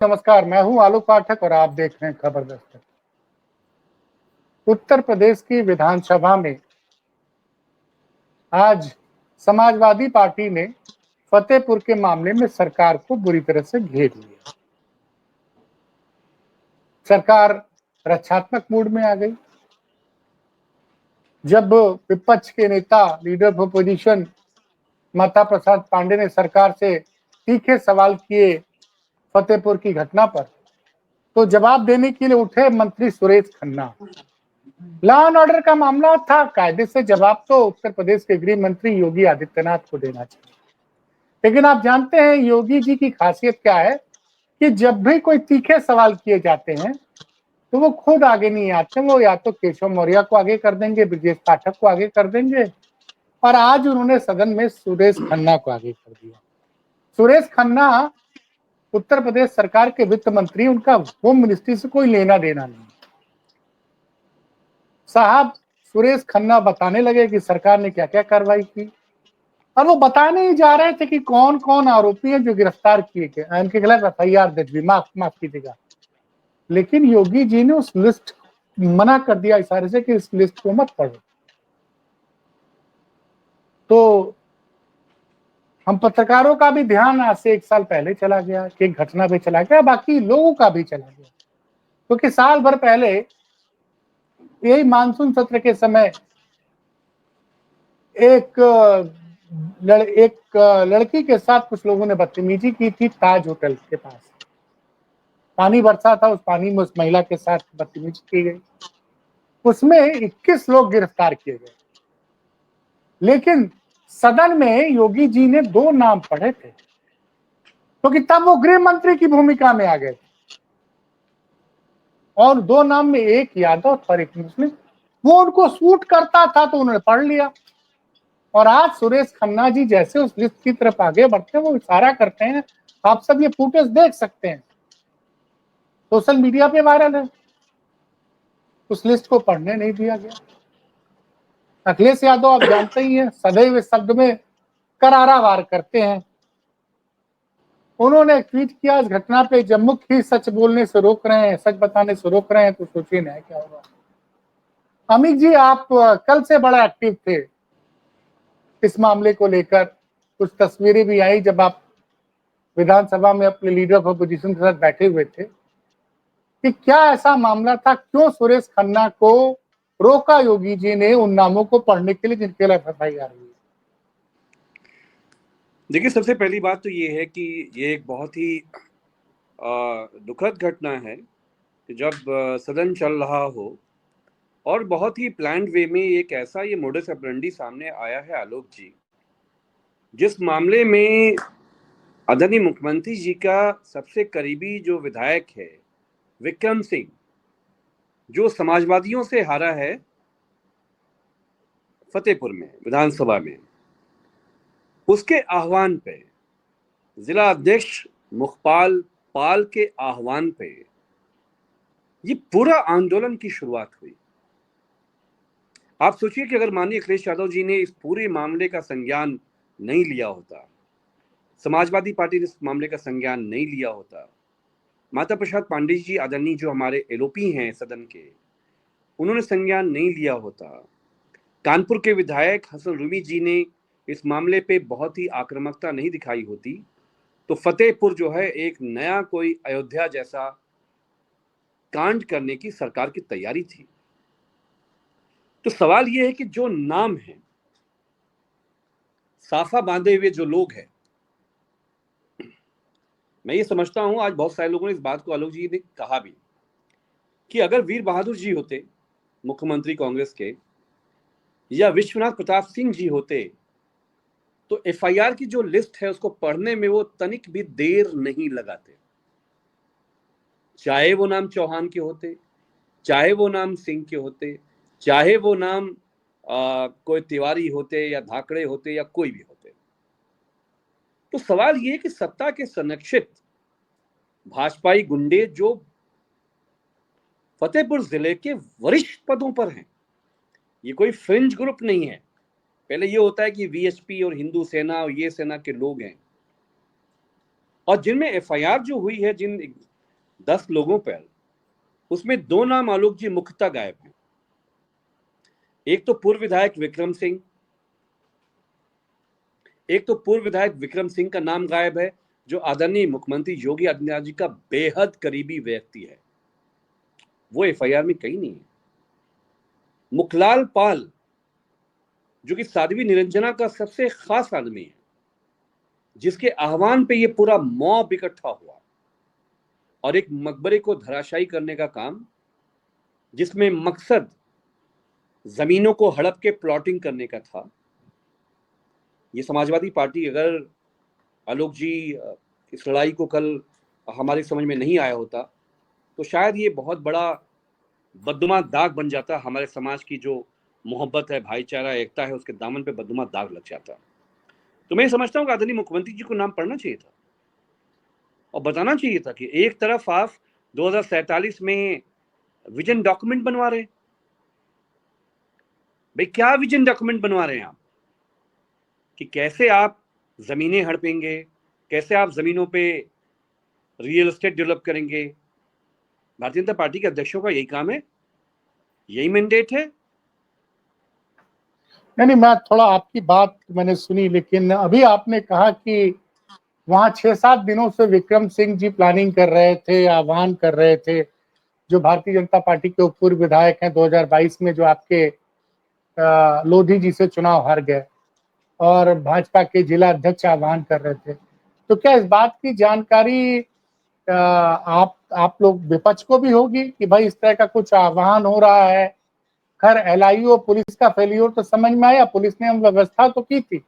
नमस्कार, मैं हूं आलोक पाठक और आप देख रहे हैं खबर दस्तक। उत्तर प्रदेश की विधानसभा में आज समाजवादी पार्टी ने फतेहपुर के मामले में सरकार को बुरी तरह से घेर लिया। सरकार रक्षात्मक मूड में आ गई। जब विपक्ष के नेता leader of opposition Mata Prasad Pandey ने सरकार से तीखे सवाल किए फतेहपुर की घटना पर, तो जवाब देने के लिए उठे मंत्री Suresh Khanna. Law and order का मामला था, कायदे से जवाब तो उत्तर प्रदेश के गृह मंत्री योगी आदित्यनाथ को देना चाहिए। लेकिन आप जानते हैं योगी जी की खासियत क्या है कि जब भी कोई तीखे सवाल किए जाते हैं तो वो खुद आगे नहीं आते, वो या तो केशव मौर्य को आगे कर देंगे, ब्रजेश पाठक को आगे कर देंगे, और आज उन्होंने सदन में सुरेश खन्ना को आगे कर दिया। सुरेश खन्ना उत्तर प्रदेश सरकार के वित्त मंत्री, उनका होम मिनिस्ट्री से कोई लेना देना नहीं। साहब सुरेश खन्ना बताने लगे कि सरकार ने क्या क्या कार्रवाई की, और वो बताने ही जा रहे थे कि कौन कौन आरोपी हैं जो गिरफ्तार किए गए, उनके खिलाफ एफआईआर दर्ज हुई। माफ कीजिएगा, लेकिन योगी जी ने उस लिस्ट मना कर दिया इशारे से कि इस लिस्ट को मत पढ़ो। तो हम पत्रकारों का भी ध्यान आज से 1 साल पहले चला गया, कि एक घटना पे चला गया, बाकी लोगों का भी चला गया, क्योंकि साल भर पहले यही मानसून सत्र के समय एक लड़की के साथ कुछ लोगों ने बदतमीजी की थी ताज होटल के पास। पानी बरसा था, उस पानी में उस महिला के साथ बदतमीजी की गई। उसमें 21 लोग गिरफ्तार किए गए, लेकिन सदन में योगी जी ने 2 नाम पढ़े थे, क्योंकि तब वो गृह मंत्री की भूमिका में आ गए, और 2 नाम में एक यादव और एक मुस्लिम, वो उनको सूट करता था तो उन्होंने पढ़ लिया। और आज सुरेश खन्ना जी जैसे उस लिस्ट की तरफ आगे बढ़ते हैं, वो इशारा करते हैं, आप सब ये फुटेज देख सकते हैं, सोशल मीडिया पे वायरल है। उस लिस्ट को पढ़ने नहीं दिया गया। अखिलेश यादव आप जानते ही हैं, सदैव इस शब्द में करारा वार करते हैं। उन्होंने ट्वीट किया इस घटना पे, जब मुख्य सच बोलने से रोक रहे हैं, सच बताने से रोक रहे हैं, तो सोचिए न्याय क्या होगा। अमित जी, आप कल से बड़ा एक्टिव थे इस मामले को लेकर। कुछ तस्वीरें भी आई जब आप विधानसभा में अपने लीडर ऑफ अपोजिशन के साथ बैठे हुए थे, कि क्या ऐसा मामला था, क्यों सुरेश खन्ना को रोका योगी जी ने उन नामों को पढ़ने के लिए जिनके खिलाफ एफआईआर हुई। देखिए, सबसे पहली बात तो ये है कि ये एक बहुत ही दुखद घटना है कि जब सदन चल रहा हो और बहुत ही प्लान्ड वे में एक ऐसा ये मोडस ऑपरेंडी सामने आया है आलोक जी, जिस मामले में आदरणीय मुख्यमंत्री जी का सबसे करीबी जो विधायक है विक्रम सिंह, जो समाजवादियों से हारा है फतेहपुर में विधानसभा में, उसके आह्वान पे, जिला अध्यक्ष मुखपाल पाल के आह्वान पे ये पूरा आंदोलन की शुरुआत हुई। आप सोचिए कि अगर माननीय अखिलेश यादव जी ने इस पूरे मामले का संज्ञान नहीं लिया होता, समाजवादी पार्टी ने इस मामले का संज्ञान नहीं लिया होता, माता प्रसाद पांडे जी आदरणीय जो हमारे एलओपी हैं सदन के, उन्होंने संज्ञान नहीं लिया होता, कानपुर के विधायक हसन रूमी जी ने इस मामले पे बहुत ही आक्रामकता नहीं दिखाई होती, तो फतेहपुर जो है एक नया कोई अयोध्या जैसा कांड करने की सरकार की तैयारी थी। तो सवाल यह है कि जो नाम है, साफा बांधे हुए जो लोग हैं, मैं ये समझता हूं आज बहुत सारे लोगों ने इस बात को आलोक जी ने कहा भी कि अगर वीर बहादुर जी होते मुख्यमंत्री कांग्रेस के, या विश्वनाथ प्रताप सिंह जी होते, तो एफआईआर की जो लिस्ट है उसको पढ़ने में वो तनिक भी देर नहीं लगाते। चाहे वो नाम चौहान के होते, चाहे वो नाम सिंह के होते, चाहे वो नाम कोई तिवारी होते या धाकड़े होते या कोई भी होते। तो सवाल ये है कि सत्ता के संरक्षित भाजपाई गुंडे जो फतेहपुर जिले के वरिष्ठ पदों पर हैं, ये कोई फ्रिंज ग्रुप नहीं है। पहले ये होता है कि वीएचपी और हिंदू सेना और ये सेना के लोग हैं, और जिनमें एफआईआर जो हुई है, जिन 10 लोगों पर, उसमें 2 नाम आलोक जी मुख्यतः गायब हैं। एक तो पूर्व विधायक विक्रम सिंह का नाम गायब है, जो आदरणीय मुख्यमंत्री योगी आदित्यनाथ जी का बेहद करीबी व्यक्ति है। वो एफआईआर में कहीं नहीं है। मुखलाल पाल, जो कि साध्वी निरंजना का सबसे खास आदमी है, जिसके आह्वान पे ये पूरा मॉब इकट्ठा हुआ और एक मकबरे को धराशायी करने का काम, जिसमें मकसद जमीनों को हड़प के प्लॉटिंग करने का था। ये समाजवादी पार्टी, अगर आलोक जी इस लड़ाई को कल हमारी समझ में नहीं आया होता तो शायद ये बहुत बड़ा बददुमा दाग बन जाता। हमारे समाज की जो मोहब्बत है, भाईचारा, एकता है, उसके दामन पे बददुमा दाग लग जाता। तो मैं समझता हूँ कि आदरणीय मुख्यमंत्री जी को नाम पढ़ना चाहिए था और बताना चाहिए था कि एक तरफ आप 2047 में विजन डॉक्यूमेंट बनवा रहे हैं। भाई क्या विजन डॉक्यूमेंट बनवा रहे हैं आप? कि कैसे आप जमीनें हड़पेंगे, कैसे आप जमीनों पे रियल एस्टेट डेवलप करेंगे। भारतीय जनता पार्टी के अध्यक्षों का यही काम है, यही मैंडेट है। नहीं, मैं थोड़ा आपकी बात मैंने सुनी, लेकिन अभी आपने कहा कि वहां 6-7 दिनों से विक्रम सिंह जी प्लानिंग कर रहे थे, आह्वान कर रहे थे, जो भारतीय जनता पार्टी के पूर्व विधायक हैं 2022 में, जो आपके लोधी जी से चुनाव हार गए, और भाजपा के जिला अध्यक्ष आह्वान कर रहे थे। तो क्या इस बात की जानकारी आप लोग विपक्ष को भी होगी कि भाई इस तरह का कुछ आह्वान हो रहा है? खैर एलआईयू पुलिस का फेलियर तो समझ में आया, पुलिस ने हम व्यवस्था तो की थी,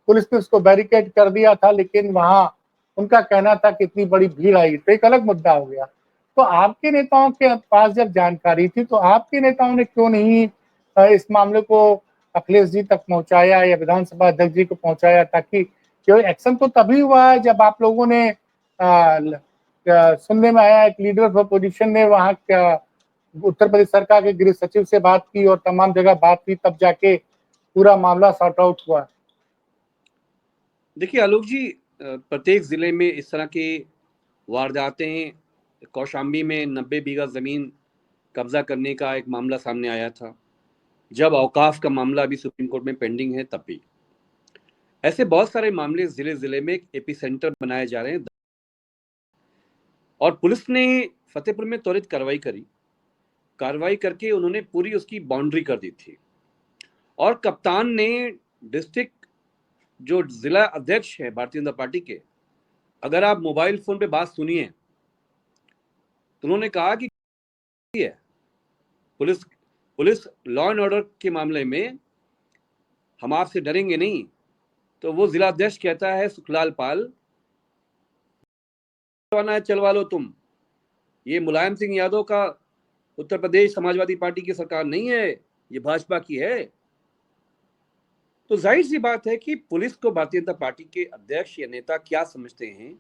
पुलिस ने उसको बैरिकेड कर दिया था, लेकिन वहां उनका कहना था कि इतनी बड़ी भीड़ आई, तो एक अलग मुद्दा हो गया। तो आपके नेताओं के पास जब जानकारी थी तो आपके नेताओं ने क्यों नहीं इस मामले को अखिलेश जी तक पहुंचाया या विधानसभा अध्यक्ष जी को पहुंचाया, ताकि क्योंकि एक्शन तो तभी हुआ है जब आप लोगों ने सुनने में आया एक लीडर ऑफ अपोजिशन ने वहां उत्तर प्रदेश सरकार के गृह सचिव से बात की और तमाम जगह बात की, तब जाके पूरा मामला सॉर्ट आउट हुआ। देखिए आलोक जी, प्रत्येक जिले में इस तरह की वारदातें, कौशाम्बी में 90 बीघा जमीन कब्जा करने का एक मामला सामने आया था, जब औकाफ का मामला अभी सुप्रीम कोर्ट में पेंडिंग है तब भी। ऐसे बहुत सारे मामले जिले जिले में एपी सेंटर बनाए जा रहे हैं और पुलिस ने फतेहपुर में त्वरित कार्रवाई करके उन्होंने पूरी उसकी बाउंड्री कर दी थी। और कप्तान ने डिस्ट्रिक्ट जो जिला अध्यक्ष है भारतीय जनता पार्टी के, अगर आप मोबाइल फोन पे बात सुनिए तो उन्होंने कहा कि पुलिस लॉ एंड ऑर्डर के मामले में हम आपसे डरेंगे नहीं। तो वो जिला अध्यक्ष कहता है सुखलाल पाल, चलवा लो तुम, ये मुलायम सिंह यादव का उत्तर प्रदेश समाजवादी पार्टी की सरकार नहीं है, ये भाजपा की है। तो जाहिर सी बात है कि पुलिस को भारतीय जनता पार्टी के अध्यक्ष या नेता क्या समझते हैं,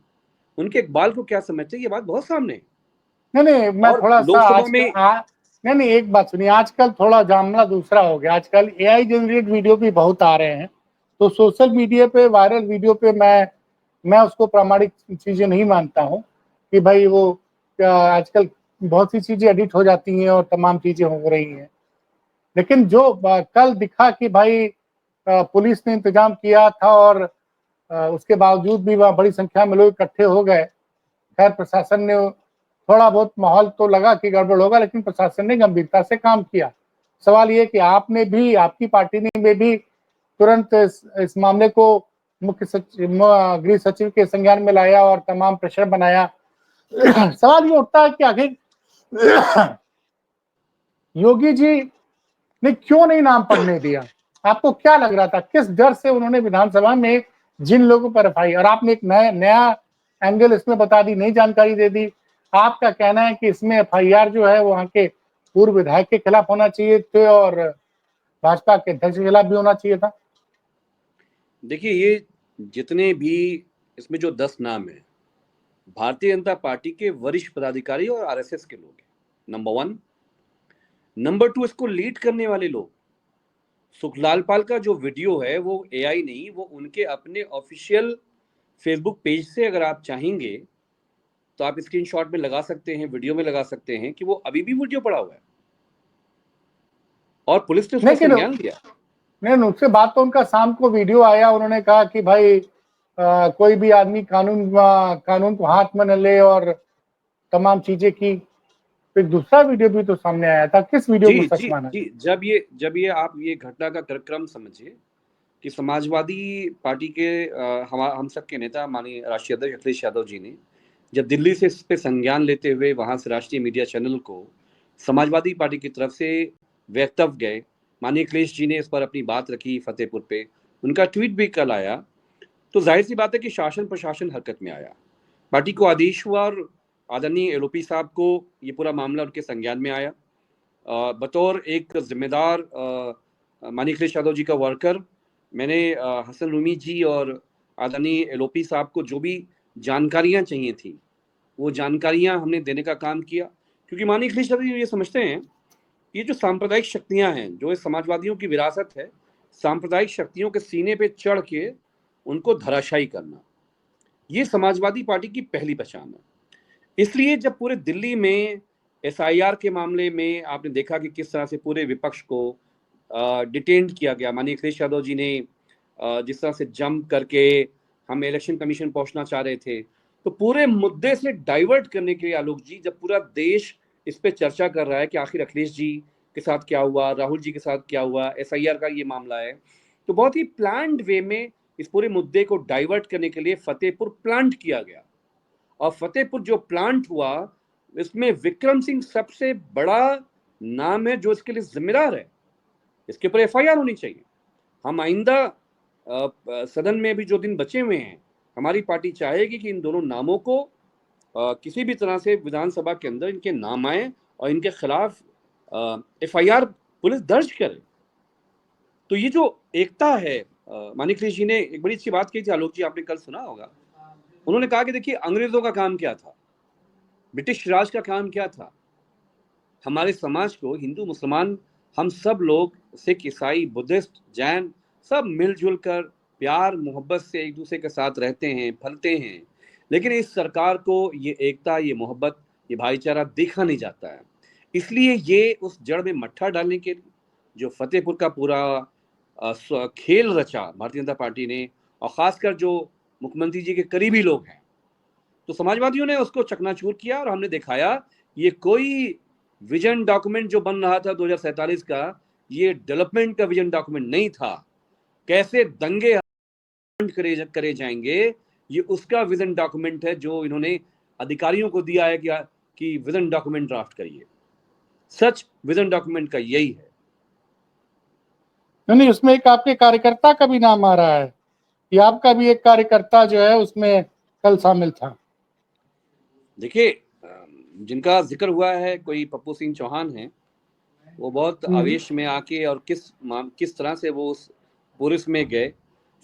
उनके इकबाल को क्या समझते हैं, ये बात बहुत सामने है। नहीं, मैं थोड़ा सा लोकसभा आज में नहीं, एक बात सुनिए, आजकल थोड़ा मामला दूसरा हो गया। आजकल एआई जनरेट वीडियो भी बहुत आ रहे हैं, तो सोशल मीडिया पे वायरल वीडियो पे मैं उसको प्रामाणिक चीजें नहीं मानता हूँ कि भाई वो आजकल बहुत सी चीजें एडिट हो जाती हैं और तमाम चीजें हो रही हैं। लेकिन जो कल दिखा कि भाई पुलिस ने इंतजाम किया था और उसके बावजूद भी वह बड़ी संख्या में लोग इकट्ठे हो गए। खैर प्रशासन ने थोड़ा बहुत माहौल तो लगा कि गड़बड़ होगा, लेकिन प्रशासन ने गंभीरता से काम किया। सवाल ये कि आपने भी, आपकी पार्टी ने भी तुरंत इस मामले को मुख्य सचिव, गृह सचिव के संज्ञान में लाया और तमाम प्रेशर बनाया। सवाल ये उठता है कि आखिर योगी जी ने क्यों नहीं नाम पढ़ने दिया? आपको क्या लग रहा था, किस डर से उन्होंने विधानसभा में जिन लोगों पर एफआईआर, और आपने एक नया एंगल इसमें बता दी, नई जानकारी दे दी। आपका कहना है कि इसमें एफआईआर जो है वहां के पूर्व विधायक के खिलाफ होना चाहिए थे और भाजपा के अध्यक्ष के खिलाफ भी होना चाहिए था। देखिए, ये जितने भी इसमें जो 10 नाम है, भारतीय जनता पार्टी के वरिष्ठ पदाधिकारी और आरएसएस के लोग हैं, नंबर 1। नंबर 2, इसको लीड करने वाले लोग। सुखलाल पाल का जो वीडियो है वो एआई नहीं, वो उनके अपने ऑफिशियल फेसबुक पेज से अगर आप चाहेंगे तो आप स्क्रीनशॉट में लगा सकते हैं, वीडियो में लगा सकते हैं कि वो अभी भी वीडियो पड़ा हुआ है और पुलिस ने उसका लेकिन संज्ञान लिया। नहीं, उससे बात तो उनका शाम को वीडियो आया, उन्होंने कहा कि भाई कोई भी आदमी कानून को हाथ में न ले और तमाम चीजें की। फिर दूसरा वीडियो भी तो सामने आया था, किस वीडियो को जी सच जी माना? जी, जब ये आप ये घटना का क्रम समझिए कि समाजवादी पार्टी के हम सबके नेता माननीय राष्ट्रीय अध्यक्ष अखिलेश यादव जी ने जब दिल्ली से इस पे संज्ञान लेते हुए वहां से राष्ट्रीय मीडिया चैनल को समाजवादी पार्टी की तरफ से वक्तव्य गए, माननीय अखिलेश जी ने इस पर अपनी बात रखी फतेहपुर पे, उनका ट्वीट भी कल आया, तो जाहिर सी बात है कि शासन प्रशासन हरकत में आया, पार्टी को आदेश हुआ और आदरणीय एलओपी साहब को ये पूरा मामला उनके संज्ञान में आया। बतौर एक जिम्मेदार माननीय अखिलेश यादव जी का वर्कर, मैंने हसन रूमी जी और आदरणीय एलओपी साहब को जो भी जानकारियां चाहिए थी वो जानकारियां हमने देने का काम किया, क्योंकि माननीय अखिलेश यादव जी ये समझते हैं ये जो सांप्रदायिक शक्तियां हैं, जो इस समाजवादियों की विरासत है, सांप्रदायिक शक्तियों के सीने पे चढ़ के उनको धराशायी करना, ये समाजवादी पार्टी की पहली पहचान है। इसलिए जब पूरे दिल्ली में एसआईआर के मामले में आपने देखा कि किस तरह से पूरे विपक्ष को डिटेन्ड किया गया, माननीय अखिलेश यादव जी ने जिस तरह से जंप करके हम इलेक्शन कमीशन पहुंचना चाह रहे थे, तो पूरे मुद्दे से डाइवर्ट करने के लिए आलोक जी, जब पूरा देश इस पे चर्चा कर रहा है कि आखिर अखिलेश जी के साथ क्या हुआ, राहुल जी के साथ क्या हुआ, एसआईआर का ये मामला है, तो बहुत ही प्लान्ड वे में इस पूरे मुद्दे को डाइवर्ट करने के लिए फतेहपुर प्लांट किया गया। और फतेहपुर जो प्लांट हुआ, इसमें विक्रम सिंह सबसे बड़ा नाम है जो इसके लिए जिम्मेदार है, इसके ऊपर एफआईआर होनी चाहिए। हम आइंदा सदन में भी जो दिन बचे हुए हैं, हमारी पार्टी चाहेगी कि इन दोनों नामों को किसी भी तरह से विधानसभा के अंदर इनके नाम आए और इनके खिलाफ एफआईआर पुलिस दर्ज करे। तो ये जो एकता है, मानिक जी ने एक बड़ी अच्छी बात कही थी आलोक जी, आपने कल सुना होगा, उन्होंने कहा कि देखिए अंग्रेजों का काम क्या था, ब्रिटिश राज का काम क्या था, हमारे समाज को हिंदू मुसलमान हम सब लोग सिख ईसाई बुद्धिस्ट जैन सब मिलजुल कर प्यार मोहब्बत से एक दूसरे के साथ रहते हैं फलते हैं, लेकिन इस सरकार को ये एकता ये मोहब्बत ये भाईचारा देखा नहीं जाता है। इसलिए ये उस जड़ में मट्ठा डालने के लिए जो फतेहपुर का पूरा खेल रचा भारतीय जनता पार्टी ने, और खासकर जो मुख्यमंत्री जी के करीबी लोग हैं, तो समाजवादियों ने उसको चकनाचूर किया और हमने दिखाया ये कोई विजन डॉक्यूमेंट जो बन रहा था 2047 का, ये डेवलपमेंट का विजन डॉक्यूमेंट नहीं था, कैसे दंगे करे जाएंगे ये उसका विजन डॉक्यूमेंट है जो इन्होंने अधिकारियों को दिया है कि विजन डॉक्यूमेंट ड्राफ्ट करिए। सच विजन डॉक्यूमेंट का यही है। नहीं, उसमें एक आपके कार्यकर्ता का भी नाम आ रहा है कि आपका भी एक कार्यकर्ता जो है उसमें कल शामिल था। देखिए, जिनका जिक्र हुआ है कोई पप्पू सिंह चौहान है, वो बहुत आवेश में आके और किस तरह से वो उस पुलिस में गए।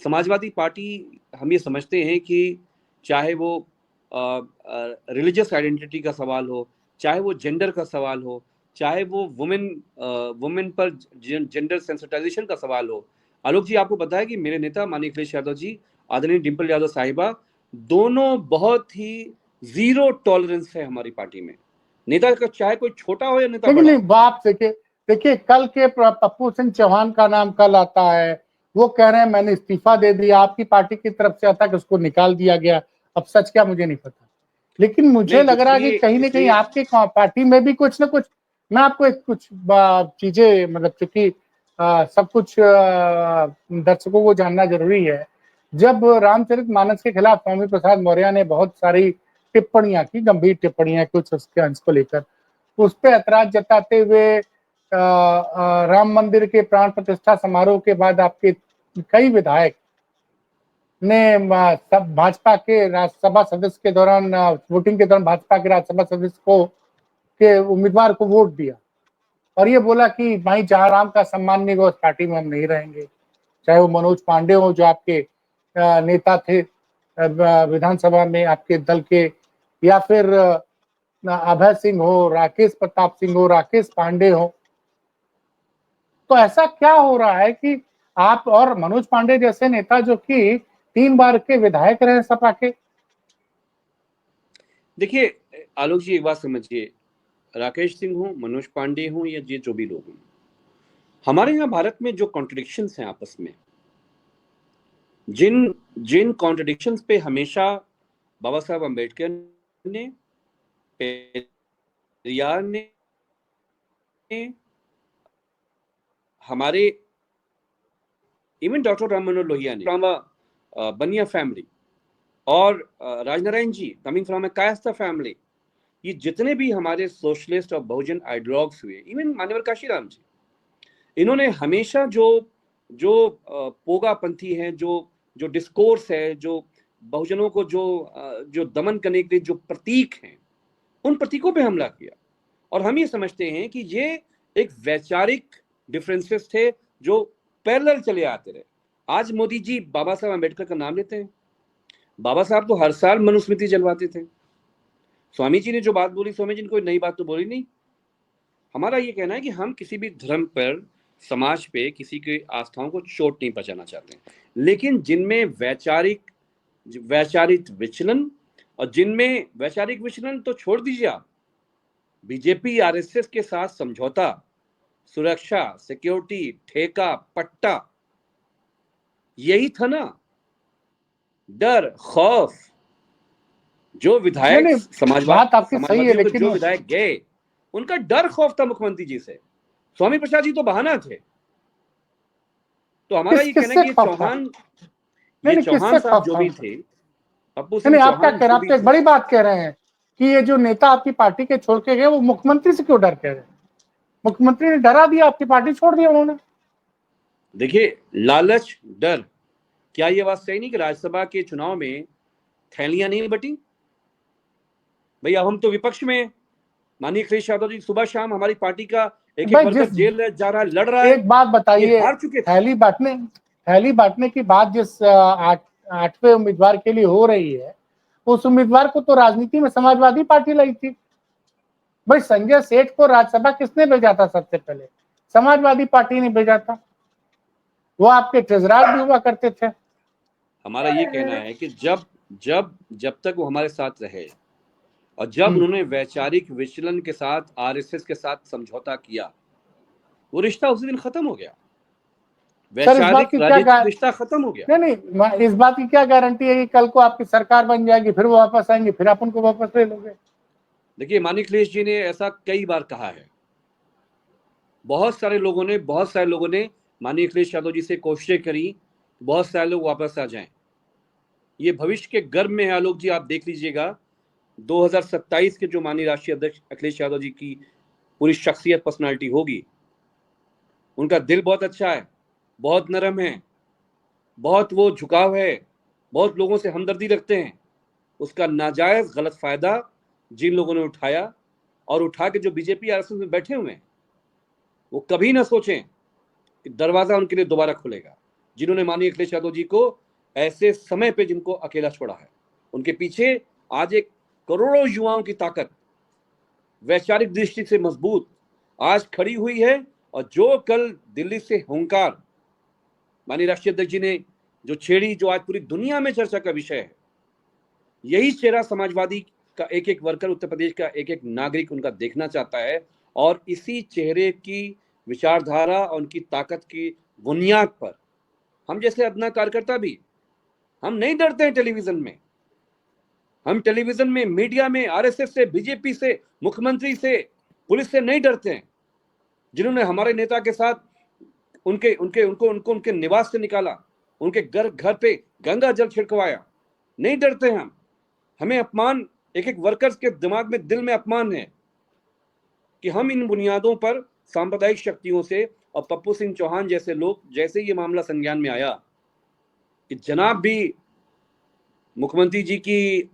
समाजवादी पार्टी हम ये समझते हैं कि चाहे वो रिलीजियस आइडेंटिटी का सवाल हो, चाहे वो जेंडर का सवाल हो, चाहे वो वुमेन पर जेंडर सेंसिटाइजेशन का सवाल हो, आलोक जी आपको पता है कि मेरे नेता माननीय अखिलेश यादव जी, आदरणीय डिम्पल यादव साहिबा, दोनों बहुत ही जीरो टॉलरेंस है हमारी पार्टी में, नेता का चाहे कोई छोटा हो या नेता बड़ा। नहीं, बात देखिए कल के पप्पू सिंह चौहान का नाम कल आता है, वो कह रहे हैं मैंने इस्तीफा दे दिया, आपकी पार्टी की तरफ से आता कि उसको निकाल दिया गया, अब सच क्या मुझे नहीं पता, लेकिन मुझे लग रहा है कि कहीं ना कहीं आपके पार्टी में भी कुछ ना कुछ, मैं आपको एक कुछ चीजें मतलब चूंकि सब कुछ दर्शकों को जानना जरूरी है। जब रामचरितमानस के खिलाफ स्वामी प्रसाद मौर्य ने बहुत सारी टिप्पणियां की, गंभीर टिप्पणियां कुछ उसके अंश को लेकर, उस पर ऐतराज जताते हुए राम मंदिर के प्राण प्रतिष्ठा समारोह के बाद आपके कई विधायक ने सब भाजपा के राज्यसभा सदस्य के दौरान वोटिंग के दौरान भाजपा के राज्यसभा सदस्य को के उम्मीदवार को वोट दिया और ये बोला कि भाई जहां राम का सम्मान नहीं हुआ उस पार्टी में हम नहीं रहेंगे। चाहे वो मनोज पांडे हो जो आपके नेता थे विधानसभा में आपके दल के, या फिर अभय सिंह हो, राकेश प्रताप सिंह हो, राकेश पांडे हो, तो ऐसा क्या हो रहा है कि आप और मनोज पांडे जैसे नेता जो कि 3 बार के विधायक रहे सपा के। देखिए आलोक जी, एक बात समझिए, राकेश सिंह हो, मनोज पांडे हो, या ये जो भी लोग हों, हमारे यहाँ भारत में जो कॉन्ट्रडिक्शंस हैं आपस में, जिन जिन कॉन्ट्रडिक्शंस पे हमेशा बाबा साहब अम्बेडकर ने, पेरियार ने, हमारे इवन डॉक्टर राम मनोहर लोहिया ने, फ्रॉम बनिया फैमिली, और राजनारायण जी कमिंग फ्रॉम ए कायस्था फैमिली, ये जितने भी हमारे सोशलिस्ट और बहुजन आइडियोलॉग्स हुए, इवन मान्यवर काशीराम जी, इन्होंने हमेशा जो जो पोगापंथी हैं, जो डिस्कोर्स है, जो बहुजनों को जो दमन करने के लिए जो प्रतीक हैं, उन प्रतीकों पे हमला किया। और हम ये समझते हैं कि ये एक वैचारिक डिफरेंसेस थे जो पैरेलल चले आते रहे। आज मोदी जी बाबा साहब अम्बेडकर का नाम लेते हैं, बाबा साहब तो हर साल मनुस्मृति जलवाते थे। स्वामी जी ने जो बात बोली, स्वामी जी ने कोई नई बात तो बोली नहीं। हमारा ये कहना है कि हम किसी भी धर्म पर, समाज पे किसी की आस्थाओं को चोट नहीं पहुंचाना चाहते, लेकिन जिनमें वैचारिक विचलन, और जिनमें वैचारिक विचलन तो छोड़ दीजिए आप, बीजेपी आरएसएस के साथ समझौता, सुरक्षा, सिक्योरिटी, ठेका, पट्टा, यही था ना, डर, खौफ। जो विधायक बात आपकी सही है, समाजवादियों के लेकिन जो विधायक गए, उनका डर खौफ था मुख्यमंत्री जी से। स्वामी प्रसाद जी तो बहाना थे। तो हमारा ये कहना है कि चौहान साहब जो भी थे, पप्पू सिंह आप क्या चौहान कह रहे जो हैं? आप भी तो एक थे, बड़ी बात कह रहे हैं कि ये जो नेता आपकी पार्टी के छोड़ के गए, वो मुख्यमंत्री से क्यों डर कह रहे हैं? मुख्यमंत्री ने डरा दिया, आपकी पार्टी छोड़ दिया उन्होंने। देखिए, लालच, डर, क्या ये बात सही नहीं कि राज्यसभा के चुनाव में थैलियां नहीं बटी? भैया हम तो विपक्ष में, माननीय अखिलेश यादव जी सुबह शाम हमारी पार्टी का एक वर्कर जेल जा रहा है, लड़ रहा है। एक बात बताइए, हार चुके थे। थैली बांटने की बात जिस 8वें उम्मीदवार के लिए हो रही है, उस उम्मीदवार को तो राजनीति में समाजवादी पार्टी लाई थी। भाई संजय सेठ को राज्यसभा किसने भेजा था? सबसे पहले समाजवादी पार्टी ने भेजा था। वो आपके ट्रेजरार भी हुआ करते थे। हमारा ये कहना है कि जब तक वो हमारे साथ रहे, और जब उन्होंने वैचारिक विचलन के साथ आरएसएस के साथ समझौता किया, वो रिश्ता उसी दिन खत्म हो गया। वैचारिक राजनीतिक रिश्ता खत्म हो गया। नहीं, इस बात की क्या गारंटी है कि कल को आपकी सरकार बन जाएगी, फिर वो वापस आएंगे, फिर आप उनको वापस ले लोगे? देखिए, माननीय अखिलेश जी ने ऐसा कई बार कहा है। बहुत सारे लोगों ने माननीय अखिलेश यादव जी से कोशिशें करी, बहुत सारे लोग वापस आ जाएं। ये भविष्य के गर्भ में है आलोक जी, आप देख लीजिएगा 2027 के जो माननीय राष्ट्रीय अध्यक्ष अखिलेश यादव जी की पूरी शख्सियत, पर्सनालिटी होगी, उनका दिल बहुत अच्छा है, बहुत नरम है, बहुत वो झुकाव है, बहुत लोगों से हमदर्दी रखते हैं। उसका नाजायज गलत फायदा जिन लोगों ने उठाया, और उठा के जो बीजेपी आरएसएस में बैठे हुए हैं, वो कभी ना सोचें कि दरवाजा उनके लिए दोबारा खुलेगा। जिन्होंने माननीय अखिलेश यादव जी को ऐसे समय पे जिनको अकेला छोड़ा है, उनके पीछे आज एक करोड़ों युवाओं की ताकत, वैचारिक दृष्टि से मजबूत, आज खड़ी हुई है। और जो कल दिल्ली से हुंकार माननीय राष्ट्रीय अध्यक्ष जी ने जो छेड़ी, जो आज पूरी दुनिया में चर्चा का विषय है, यही चेहरा समाजवादी का एक एक वर्कर, उत्तर प्रदेश का एक एक नागरिक उनका देखना चाहता है। और इसी चेहरे की विचारधारा और उनकी ताकत की बुनियाद पर हम जैसे अदना कार्यकर्ता भी, हम नहीं डरते हैं टेलीविजन में। हम टेलीविजन में, मीडिया में आरएसएस से, बीजेपी से, मुख्यमंत्री से, पुलिस से नहीं डरते हैं। जिन्होंने हमारे नेता के साथ उनके निवास से निकाला, उनके घर पे गंगा जल छिड़कवाया, नहीं डरते हैं हम। हमें अपमान, एक एक वर्कर्स के दिमाग में, दिल में अपमान है कि हम इन बुनियादों पर सांप्रदायिक शक्तियों से, और पप्पू सिंह चौहान जैसे लोग, जैसे ये मामला संज्ञान में आया कि जनाब भी मुख्यमंत्री जी की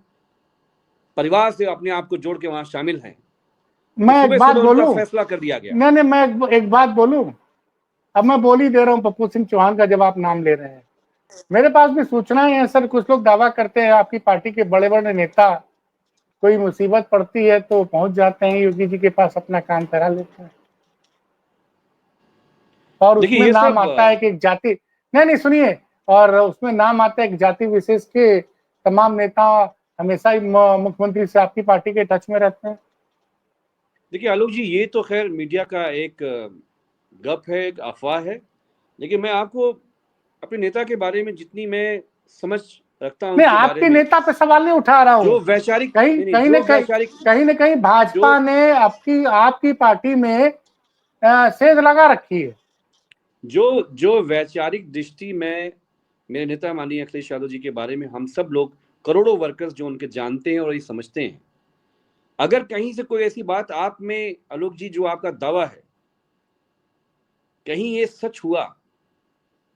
परिवार से अपने आप को जोड़ के वहां शामिल हैं, मैं एक बात बोलूं, फैसला कर दिया गया। नहीं, मैं एक बात बोलूं। अब मैं बोल ही दे रहा हूं पप्पू सिंह चौहान का, जब आप नाम ले रहे हैं। मेरे पास भी सूचनाएं हैं सर, कुछ लोग दावा करते हैं आपकी पार्टी के बड़े बड़े नेता, कोई मुसीबत पड़ती है तो पहुंच जाते हैं योगी जी के पास, अपना काम करा लेते हैं। और उसमें नाम आता है कि एक जाति, नहीं सुनिए, और उसमें नाम आता है एक जाति विशेष के तमाम नेता हमेशा ही मुख्यमंत्री से आपकी पार्टी के टच में रहते हैं। देखिए आलोक जी, ये तो खैर मीडिया का एक गप है, एक अफवाह है, लेकिन मैं आपको अपने नेता के बारे में जितनी मैं समझ रखता हूं नहीं, उनके बारे आपके में, नेता पे सवाल नहीं उठा रहा हूं। जो वैचारिक कहीं नहीं नहीं कहीं जो न कहीं वैचारिक कहीं न कहीं भाजपा जो ने आपकी पार्टी में सेंध लगा रखी है। जो जो वैचारिक दृष्टि में मेरे नेता माननीय अखिलेश यादव जी के बारे में हम सब लोग करोड़ों वर्कर्स जो उनके जानते हैं और ये समझते हैं, अगर कहीं से कोई ऐसी बात आप में आलोक जी, जो आपका दावा है, कहीं ये सच हुआ,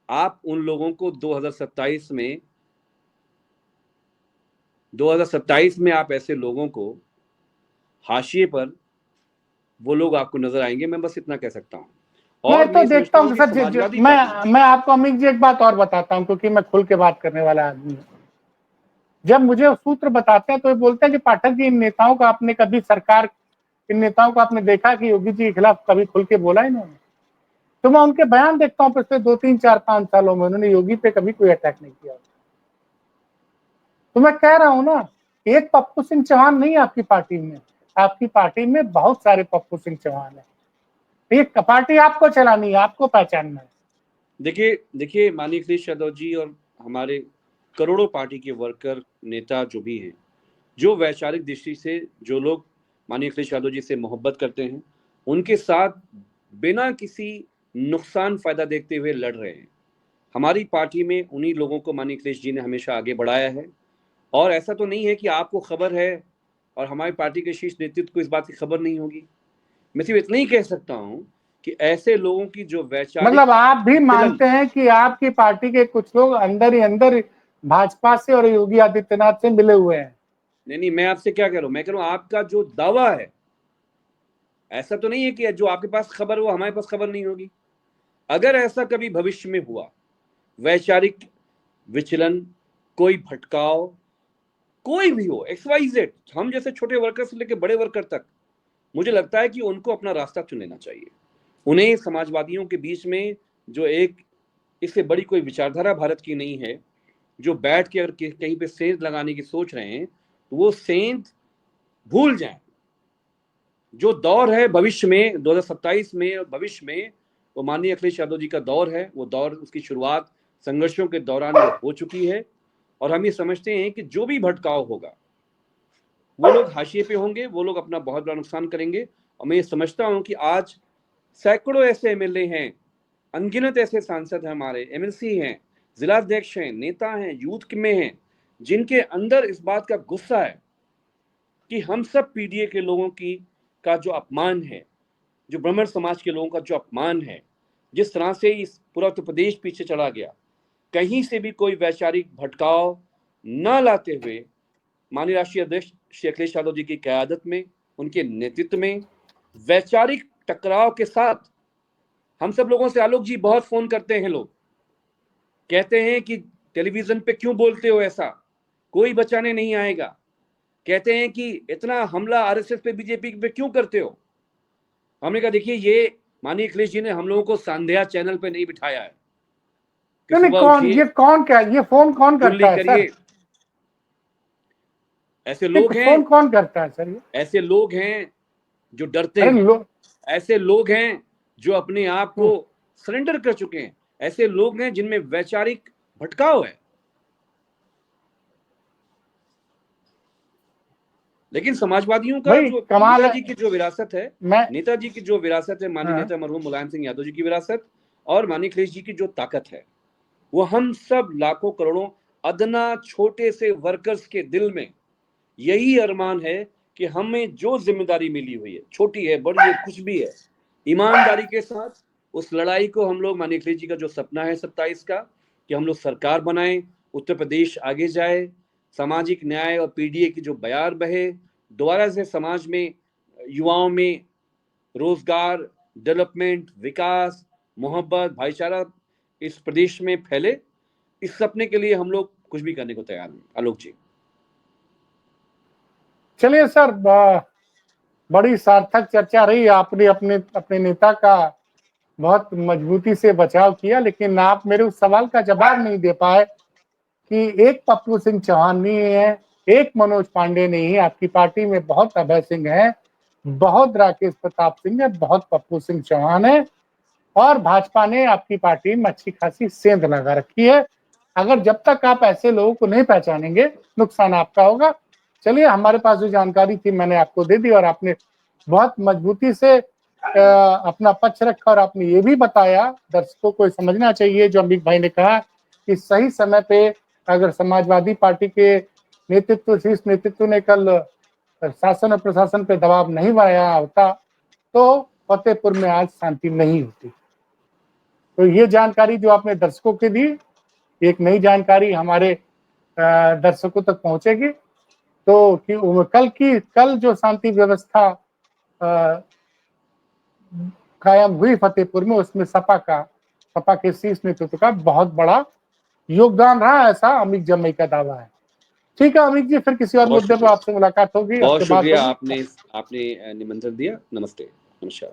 आप उन लोगों को 2027 में आप ऐसे लोगों को हाशिए पर वो लोग आपको नजर आएंगे। मैं बस इतना कह सकता हूं। मैं और तो मैं देखता समझता हूँ हूं कि कि सर समाजवादी पार्टी, मैं आपको अमित जी एक बात और बताता हूँ, क्योंकि मैं खुल के बात करने वाला आदमी हूँ। जब मुझे सूत्र बताते हैं तो ये बोलते हैं कि पाठक जी, इन नेताओं का आपने कभी सरकार, इन नेताओं को आपने देखा कि योगी जी के खिलाफ कभी खुल के बोला इन्होंने? तो मैं उनके बयान देखता हूँ पिछले 2, 3, 4, 5 सालों में उन्होंने योगी पे कभी कोई अटैक नहीं किया। तो मैं कह रहा हूं ना, एक पप्पू सिंह चौहान नहीं है आपकी पार्टी में, आपकी पार्टी में बहुत सारे पप्पू सिंह चौहान है। ये पार्टी आपको चलानी है, आपको पहचानना है। देखिए देखिए माननीय अखिलेश यादव जी और हमारे करोड़ों पार्टी के वर्कर नेता जो भी हैं, जो वैचारिक दृष्टि से जो लोग माननीय अखिलेश यादव जी से मोहब्बत करते हैं, उनके साथ बिना किसी नुकसान फायदा देखते हुए लड़ रहे हैं। हमारी पार्टी में उन्हीं लोगों को माननीय अखिलेश जी ने हमेशा आगे बढ़ाया है। और ऐसा तो नहीं है कि आपको खबर है और हमारी पार्टी के शीर्ष नेतृत्व को इस बात की खबर नहीं होगी। मैं सिर्फ इतना ही कह सकता हूं कि ऐसे लोगों की जो वैचारिक मतलब आप भी विचलन, मानते हैं कि आपकी पार्टी के कुछ लोग अंदर ही अंदर भाजपा से और योगी आदित्यनाथ से मिले हुए हैं? नहीं, मैं आपसे क्या कह रहा हूं, मैं कह रहा हूं आपका जो दावा है, ऐसा तो नहीं है कि जो आपके पास खबर वो हमारे पास खबर नहीं होगी। अगर ऐसा कभी भविष्य में हुआ, वैचारिक विचलन, कोई भटकाव, कोई भी हो, XYZ, हम जैसे छोटे वर्कर से लेकर बड़े वर्कर तक, मुझे लगता है कि उनको अपना रास्ता चुन लेना चाहिए। उन्हें समाजवादियों के बीच में जो एक, इससे बड़ी कोई विचारधारा भारत की नहीं है, जो बैठ के अगर कहीं पे सेंध लगाने की सोच रहे हैं तो वो सेंध भूल जाएं। जो दौर है भविष्य में 2027 में और भविष्य में, वो माननीय अखिलेश यादव जी का दौर है। वो दौर, उसकी शुरुआत संघर्षों के दौरान वो हो चुकी है। और हम ये समझते हैं कि जो भी भटकाव होगा, वो लोग हाशिए पे होंगे, वो लोग अपना बहुत बड़ा नुकसान करेंगे। और मैं ये समझता हूं कि आज सैकड़ों ऐसे MLA हैं, अनगिनत ऐसे सांसद हैं, हमारे MLC हैं, जिलाध्यक्ष हैं, नेता हैं, यूथ में हैं, जिनके अंदर इस बात का गुस्सा है कि हम सब PDA के लोगों की का जो अपमान है, जो ब्राह्मण समाज के लोगों का जो अपमान है, जिस तरह से इस पूरा उत्तर प्रदेश पीछे चला गया, कहीं से भी कोई वैचारिक भटकाव न लाते हुए माननीय राष्ट्रीय अध्यक्ष श्री अखिलेश यादव जी की क़यादत में, उनके नेतृत्व में वैचारिक टकराव के साथ, हम सब लोगों से आलोक जी बहुत फोन करते हैं, लोग कहते हैं कि टेलीविजन पे क्यों बोलते हो ऐसा, कोई बचाने नहीं आएगा। कहते हैं कि इतना हमला RSS पे, BJP पे क्यों करते हो। हमने कहा देखिए, ये माननीय अखिलेश जी ने हम लोगों को संध्या चैनल पे नहीं बिठाया है कि नहीं, सुबह कौन उठिए, ये, कौन क्या, ये फोन कौन कुल्ली करता है सर? करिए। ऐसे लोग फोन हैं, कौन करता है सर ये? ऐसे लोग हैं जो डरते अरे हैं, लो, ऐसे लोग हैं जो अपने आप को सरेंडर कर चुके हैं, ऐसे लोग हैं जिनमें वैचारिक भटकाव है। लेकिन समाजवादियों का भाई जो कमाल है। नेताजी की जो विरासत है, मैं, नेताजी की जो विरासत है, माननीय हाँ, नेता मरहूम मुलायम सिंह यादव जी की विरासत, और माननीय अखिलेश जी की जो ताकत है, वो हम सब लाखों करोड़ों अदना छोटे से वर्कर्स के दिल में यही अरमान है कि हमें जो जिम्मेदारी मिली हुई है, छोटी है बड़ी है कुछ भी है, ईमानदारी के साथ उस लड़ाई को हम लोग, माननीय अखिलेश जी का जो सपना है 27 का, कि हम लोग सरकार बनाएं, उत्तर प्रदेश आगे जाए, सामाजिक न्याय और PDA की जो बयार बहे, दोबारा से समाज में, युवाओं में रोजगार, डेवलपमेंट, विकास, मोहब्बत, भाईचारा इस प्रदेश में फैले, इस सपने के लिए हम लोग कुछ भी करने को तैयार हैं आलोक जी। चलिए सर, बड़ी सार्थक चर्चा रही। आपने अपने अपने नेता का बहुत मजबूती से बचाव किया, लेकिन आप मेरे उस सवाल का जवाब नहीं दे पाए कि एक पप्पू सिंह चौहान नहीं है, एक मनोज पांडे नहीं है, आपकी पार्टी में बहुत अभय सिंह है, बहुत राकेश प्रताप सिंह है, बहुत पप्पू सिंह चौहान है, और भाजपा ने आपकी पार्टी में अच्छी खासी सेंध लगा रखी है। अगर जब तक आप ऐसे लोगों को नहीं पहचानेंगे, नुकसान आपका होगा। चलिए, हमारे पास जो जानकारी थी मैंने आपको दे दी, और आपने बहुत मजबूती से अपना पक्ष रखा, और आपने ये भी बताया, दर्शकों को समझना चाहिए जो अमित भाई ने कहा कि सही समय पे अगर समाजवादी पार्टी के नेतृत्व, शीर्ष नेतृत्व ने कल शासन और प्रशासन पे दबाव नहीं बनाया होता तो फतेहपुर में आज शांति नहीं होती। तो ये जानकारी जो आपने दर्शकों के दी, एक नई जानकारी हमारे दर्शकों तक पहुंचेगी। तो कि कल जो शांति व्यवस्था कायम हुई फतेहपुर में, उसमें सपा के शीर्ष नेतृत्व का बहुत बड़ा योगदान रहा, ऐसा अमित जम्मई का दावा है। ठीक है अमित जी, फिर किसी और मुद्दे पर आपसे मुलाकात होगी, बहुत आपसे बात शुक्रिया, होगी। आपने निमंत्रण दिया। नमस्ते, नमस्कार।